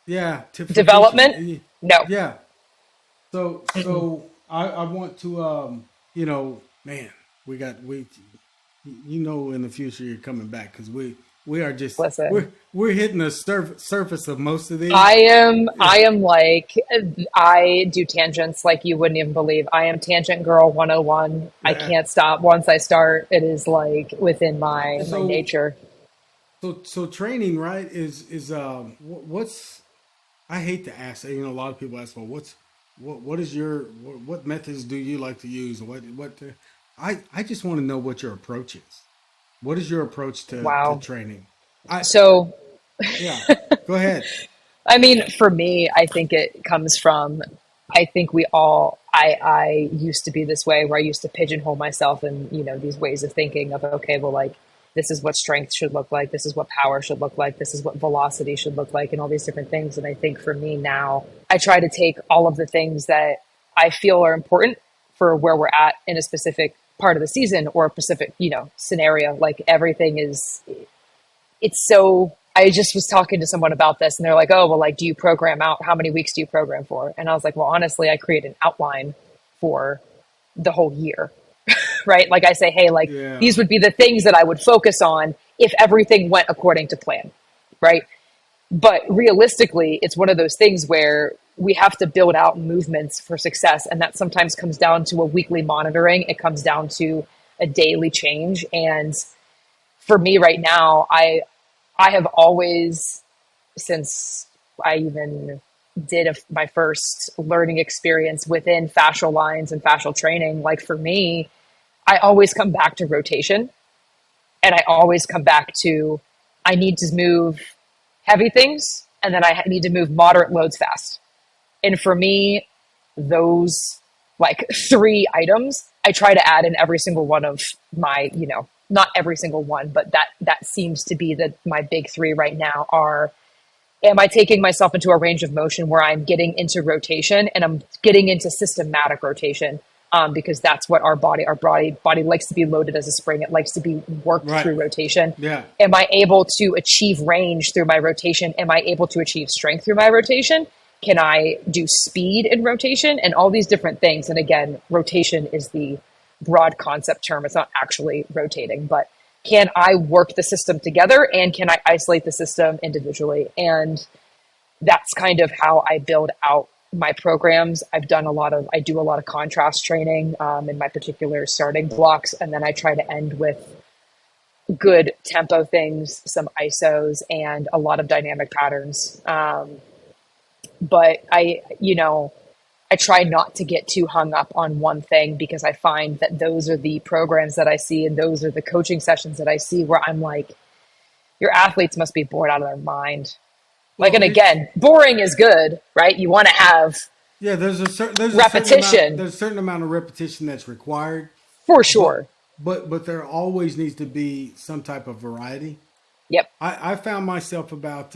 Yeah, for Development? teaching. No. Yeah. So I want to man, in the future you're coming back, because we are just Listen. we're hitting the surface of most of these. I am like, I do tangents like you wouldn't even believe. I am tangent girl 101. I Yeah. can't stop once I start. It is like within my So nature. so training, right, is what's I hate to ask, a lot of people ask, well, what is what methods do you like to use? I just want to know what your approach is. What is your approach to Wow. training? I So, Yeah, go ahead. I mean, for me, I think it comes from, I think I used to be this way, where I used to pigeonhole myself in, these ways of thinking of, okay, well, like, this is what strength should look like. This is what power should look like. This is what velocity should look like, and all these different things. And I think for me now, I try to take all of the things that I feel are important for where we're at in a specific part of the season or a specific, scenario. Like, everything is, it's so, I just was talking to someone about this, and they're like, oh, well, like, do you program out? How many weeks do you program for? And I was like, well, honestly, I create an outline for the whole year, right? Like, I say, hey, like, Yeah, these would be the things that I would focus on if everything went according to plan, right? But realistically, it's one of those things where we have to build out movements for success. And that sometimes comes down to a weekly monitoring. It comes down to a daily change. And for me right now, I have always, since I even did my first learning experience within fascial lines and fascial training, like, for me, I always come back to rotation, and I always come back to, I need to move heavy things, and then I need to move moderate loads fast. And for me, those, like, 3 items, I try to add in every single one of my, not every single one, but that seems to be my big 3 right now are am I taking myself into a range of motion where I'm getting into rotation and I'm getting into systematic rotation? Because that's what our body likes to be loaded as a spring. It likes to be worked Right. through rotation. Yeah. Am I able to achieve range through my rotation? Am I able to achieve strength through my rotation? Can I do speed in rotation and all these different things? And again, rotation is the broad concept term. It's not actually rotating, but can I work the system together and can I isolate the system individually? And that's kind of how I build out my programs. I do a lot of contrast training in my particular starting blocks. And then I try to end with good tempo things, some ISOs, and a lot of dynamic patterns. But I try not to get too hung up on one thing because I find that those are the programs that I see and those are the coaching sessions that I see where I'm like, your athletes must be bored out of their mind. Like, Well, and it's again, boring is good, right? You want to have yeah. repetition There's a certain amount of repetition that's required, for but sure. but there always needs to be some type of variety. Yep. I found myself about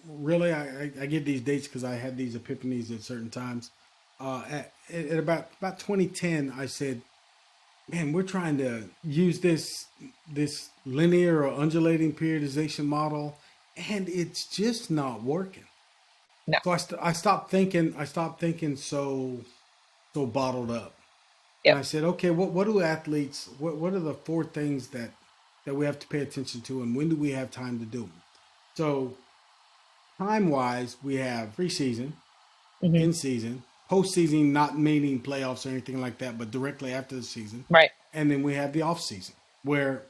really I give these dates because I had these epiphanies at certain times. At about 2010, I said, "Man, we're trying to use this linear or undulating periodization model, and it's just not working." No. So I stopped thinking. I stopped thinking so bottled up, and I Yep. said, "Okay, what do athletes? What are the four things that we have to pay attention to, and when do we have time to do them?" So time wise, we have preseason, Hmm. in season, postseason, not meaning playoffs or anything like that, but directly after the season, Right. and then we have the off season where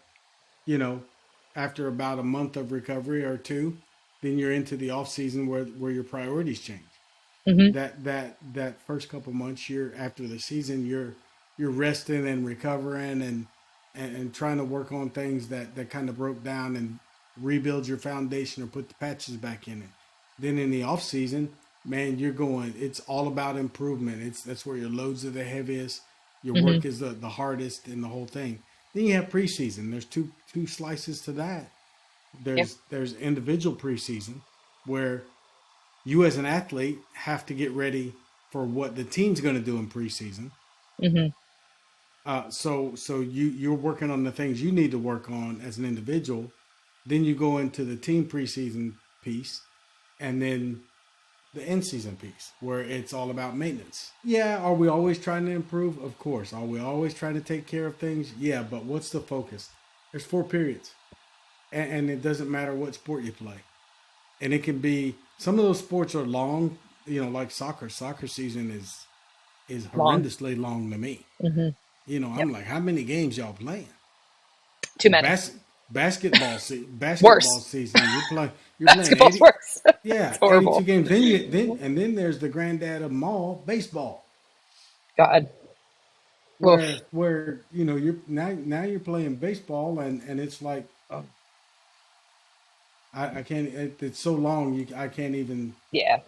you know after about a month of recovery or two, then you're into the off season where your priorities change. Hmm. That first couple months, you're after the season, you're resting and recovering and trying to work on things that kind of broke down and rebuild your foundation or put the patches back in it. Then in the off season, man, you're going. It's all about improvement. That's where your loads are the heaviest, your Hmm. work is the hardest, in the whole thing. Then you have preseason. There's two slices to that. Yep. There's individual preseason where you as an athlete have to get ready for what the team's going to do in preseason. Hmm. So you're working on the things you need to work on as an individual. Then you go into the team preseason piece, and then the end season piece where it's all about maintenance. Yeah, are we always trying to improve? Of course. Are we always trying to take care of things? Yeah, but what's the focus? There's 4 periods, and it doesn't matter what sport you play. And it can be some of those sports are long. Like soccer. Soccer season is Long. horrendously long to me. Hmm. I'm Yep. like, how many games y'all playing? Too many. Basketball Worse. season. You're playing Basketball's 80. worse. Yeah, It's 82 horrible. games. Then there's the granddad of them all, baseball, God. Oof. where you're you're playing baseball and it's like, oh, I can't. It's so long. I can't even. Yeah.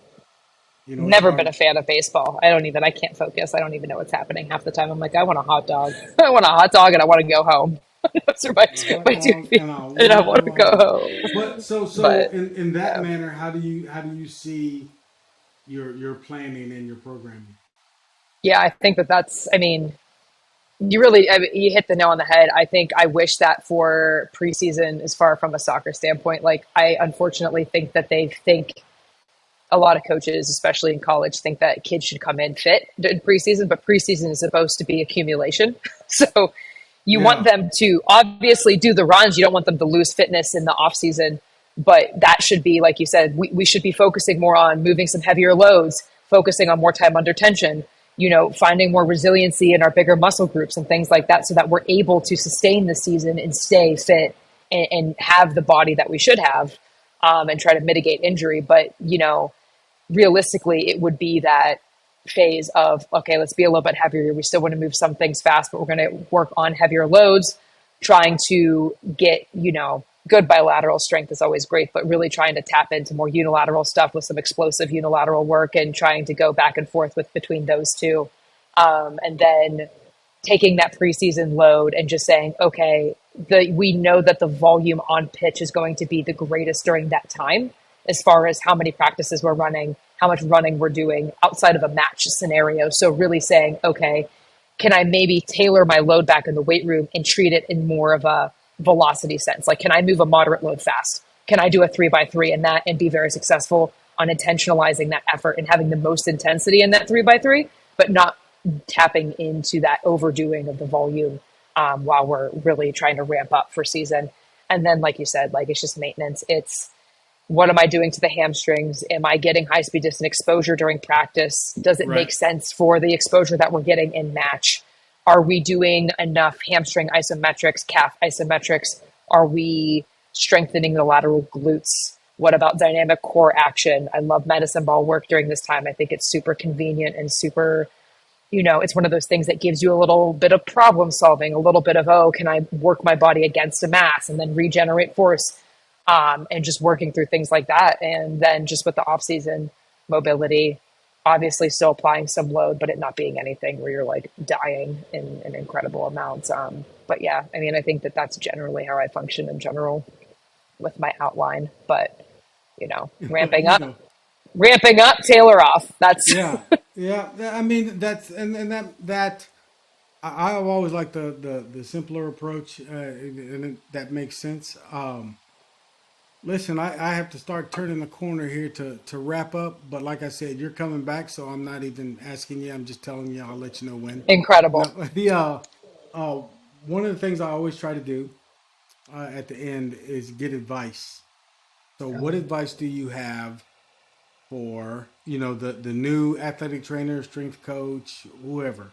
It's Never been hard. a fan of baseball. I can't focus. I don't even know what's happening half the time. I'm like, I want a hot dog. I want a hot dog and I want to go home. Those are A my hot two dog feet. and I And I want to want to go go home. home. But so But in that yeah. manner, how do you see your planning and your programming? Yeah, I think I mean, you hit the nail on the head. I think I wish that for preseason, as far from a soccer standpoint, like I unfortunately think that they think a lot of coaches, especially in college, think that kids should come in fit in preseason, but preseason is supposed to be accumulation. So you want Yeah. them to obviously do the runs. You don't want them to lose fitness in the off season, but that should be, like you said, we should be focusing more on moving some heavier loads, focusing on more time under tension, finding more resiliency in our bigger muscle groups and things like that so that we're able to sustain the season and stay fit and have the body that we should have and try to mitigate injury. But, realistically, it would be that phase of, okay, let's be a little bit heavier. We still want to move some things fast, but we're going to work on heavier loads, trying to get, good bilateral strength is always great, but really trying to tap into more unilateral stuff with some explosive unilateral work and trying to go back and forth with between those two. And then taking that preseason load and just saying, okay, we know that the volume on pitch is going to be the greatest during that time. as far as how many practices we're running, how much running we're doing outside of a match scenario. So really saying, okay, can I maybe tailor my load back in the weight room and treat it in more of a velocity sense? Like, can I move a moderate load fast? Can I do a 3x3 in that and be very successful on intentionalizing that effort and having the most intensity in that 3x3, but not tapping into that overdoing of the volume while we're really trying to ramp up for season. And then, like you said, like it's just maintenance. It's what am I doing to the hamstrings? Am I getting high speed distance exposure during practice? Does it make sense for the exposure that we're getting in match? Are we doing enough hamstring isometrics, calf isometrics? Are we strengthening the lateral glutes? What about dynamic core action? I love medicine ball work during this time. I think it's super convenient and super, it's one of those things that gives you a little bit of problem solving, a little bit of, can I work my body against a mass and then regenerate force? And just working through things like that. And then just with the off season mobility, obviously still applying some load, but it not being anything where you're like dying in incredible amounts. But yeah, I mean, I think that that's generally how I function in general with my outline, but ramping up, tailor off. That's yeah. I mean, that's, and that, I've always liked the simpler approach, that makes sense. Listen, I have to start turning the corner here to wrap up. But like I said, you're coming back, so I'm not even asking you. I'm just telling you. I'll let you know when. incredible. Now, uh, one of the things I always try to do at the end is get advice. So, what advice do you have for the new athletic trainer, strength coach, whoever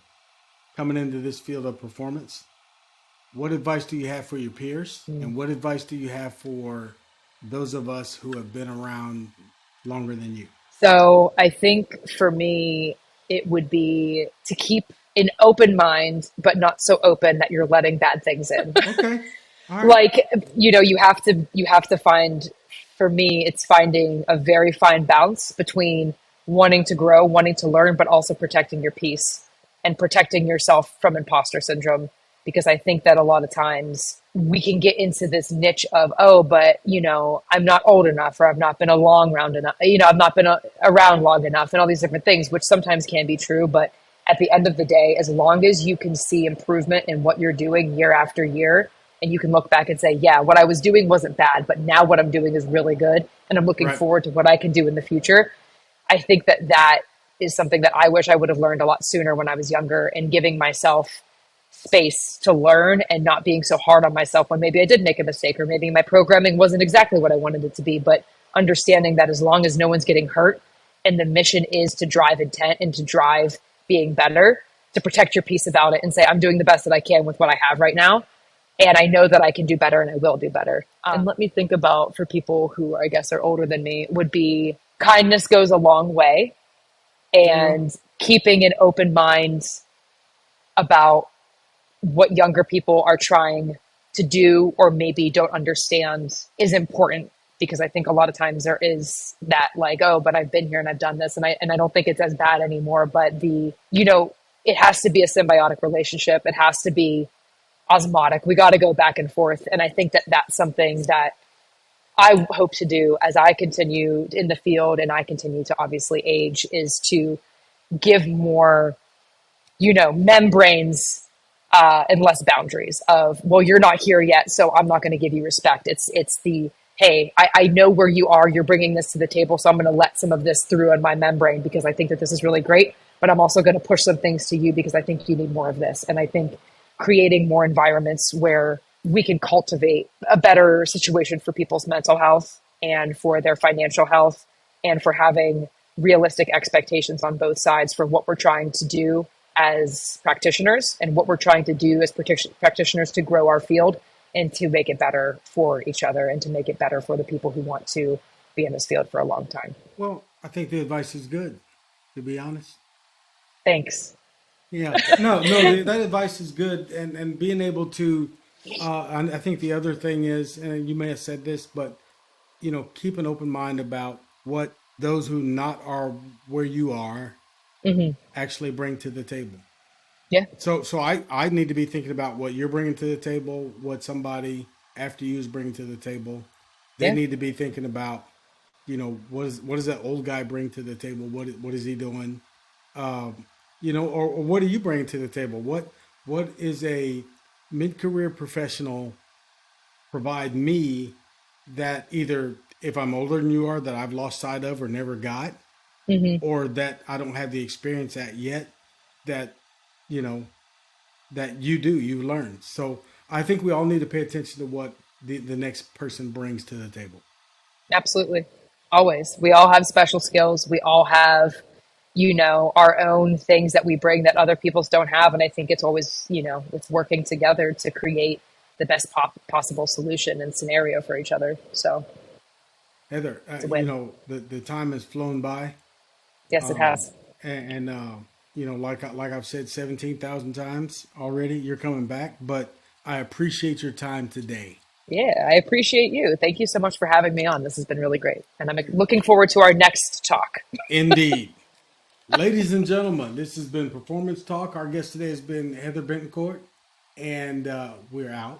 coming into this field of performance? What advice do you have for your peers, and what advice do you have for those of us who have been around longer than you? So I think for me, it would be to keep an open mind, but not so open that you're letting bad things in. Okay. All right. Like, you have to find, for me, it's finding a very fine balance between wanting to grow, wanting to learn, but also protecting your peace and protecting yourself from imposter syndrome. Because I think that a lot of times we can get into this niche of, but I'm not old enough, or I've not been around enough, I've not been around long enough, and all these different things, which sometimes can be true. But at the end of the day, as long as you can see improvement in what you're doing year after year, and you can look back and say, yeah, what I was doing wasn't bad, but now what I'm doing is really good, and I'm looking forward to what I can do in the future. I think that is something that I wish I would have learned a lot sooner when I was younger, and giving myself space to learn and not being so hard on myself when maybe I did make a mistake, or maybe my programming wasn't exactly what I wanted it to be, but understanding that as long as no one's getting hurt and the mission is to drive intent and to drive being better, to protect your peace about it and say, I'm doing the best that I can with what I have right now. And I know that I can do better and I will do better. And let me think about, for people who I guess are older than me, would be kindness goes a long way, and keeping an open mind about what younger people are trying to do or maybe don't understand is important. Because I think a lot of times there is that like, but I've been here and I've done this, and I don't think it's as bad anymore. But it has to be a symbiotic relationship. It has to be osmotic. We got to go back and forth. And I think that that's something that I hope to do as I continue in the field and I continue to obviously age, is to give more, membranes and less boundaries of, well, you're not here yet, so I'm not going to give you respect. It's the, hey, I know where you are. You're bringing this to the table, so I'm going to let some of this through on my membrane because I think that this is really great, but I'm also going to push some things to you because I think you need more of this. And I think creating more environments where we can cultivate a better situation for people's mental health and for their financial health, and for having realistic expectations on both sides for what we're trying to do as practitioners and what we're trying to do as practitioners to grow our field and to make it better for each other and to make it better for the people who want to be in this field for a long time. Well, I think the advice is good, to be honest. Thanks. Yeah, no, that advice is good, and being able to, I think the other thing is, and you may have said this, but keep an open mind about what those who not are where you are actually bring to the table. Yeah. So I need to be thinking about what you're bringing to the table, what somebody after you is bringing to the table. They need to be thinking about what does that old guy bring to the table? What is he doing? Um, or what do you bring to the table? What is a mid-career professional provide me that either if I'm older than you are that I've lost sight of or never got, Hmm. or that I don't have the experience at yet that you know that you do, you learn. So I think we all need to pay attention to what the next person brings to the table. Absolutely. Always. We all have special skills. We all have, our own things that we bring that other people's don't have. And I think it's always, it's working together to create the best possible solution and scenario for each other. So Heather, it's a win. the time has flown by, Yes, it um, has. and like I've said 17,000 times already, you're coming back, but I appreciate your time today. Yeah, I appreciate you. Thank you so much for having me on. This has been really great. And I'm looking forward to our next talk. Indeed. Ladies and gentlemen, this has been Performance Talk. Our guest today has been Heather Bentancourt, and we're out.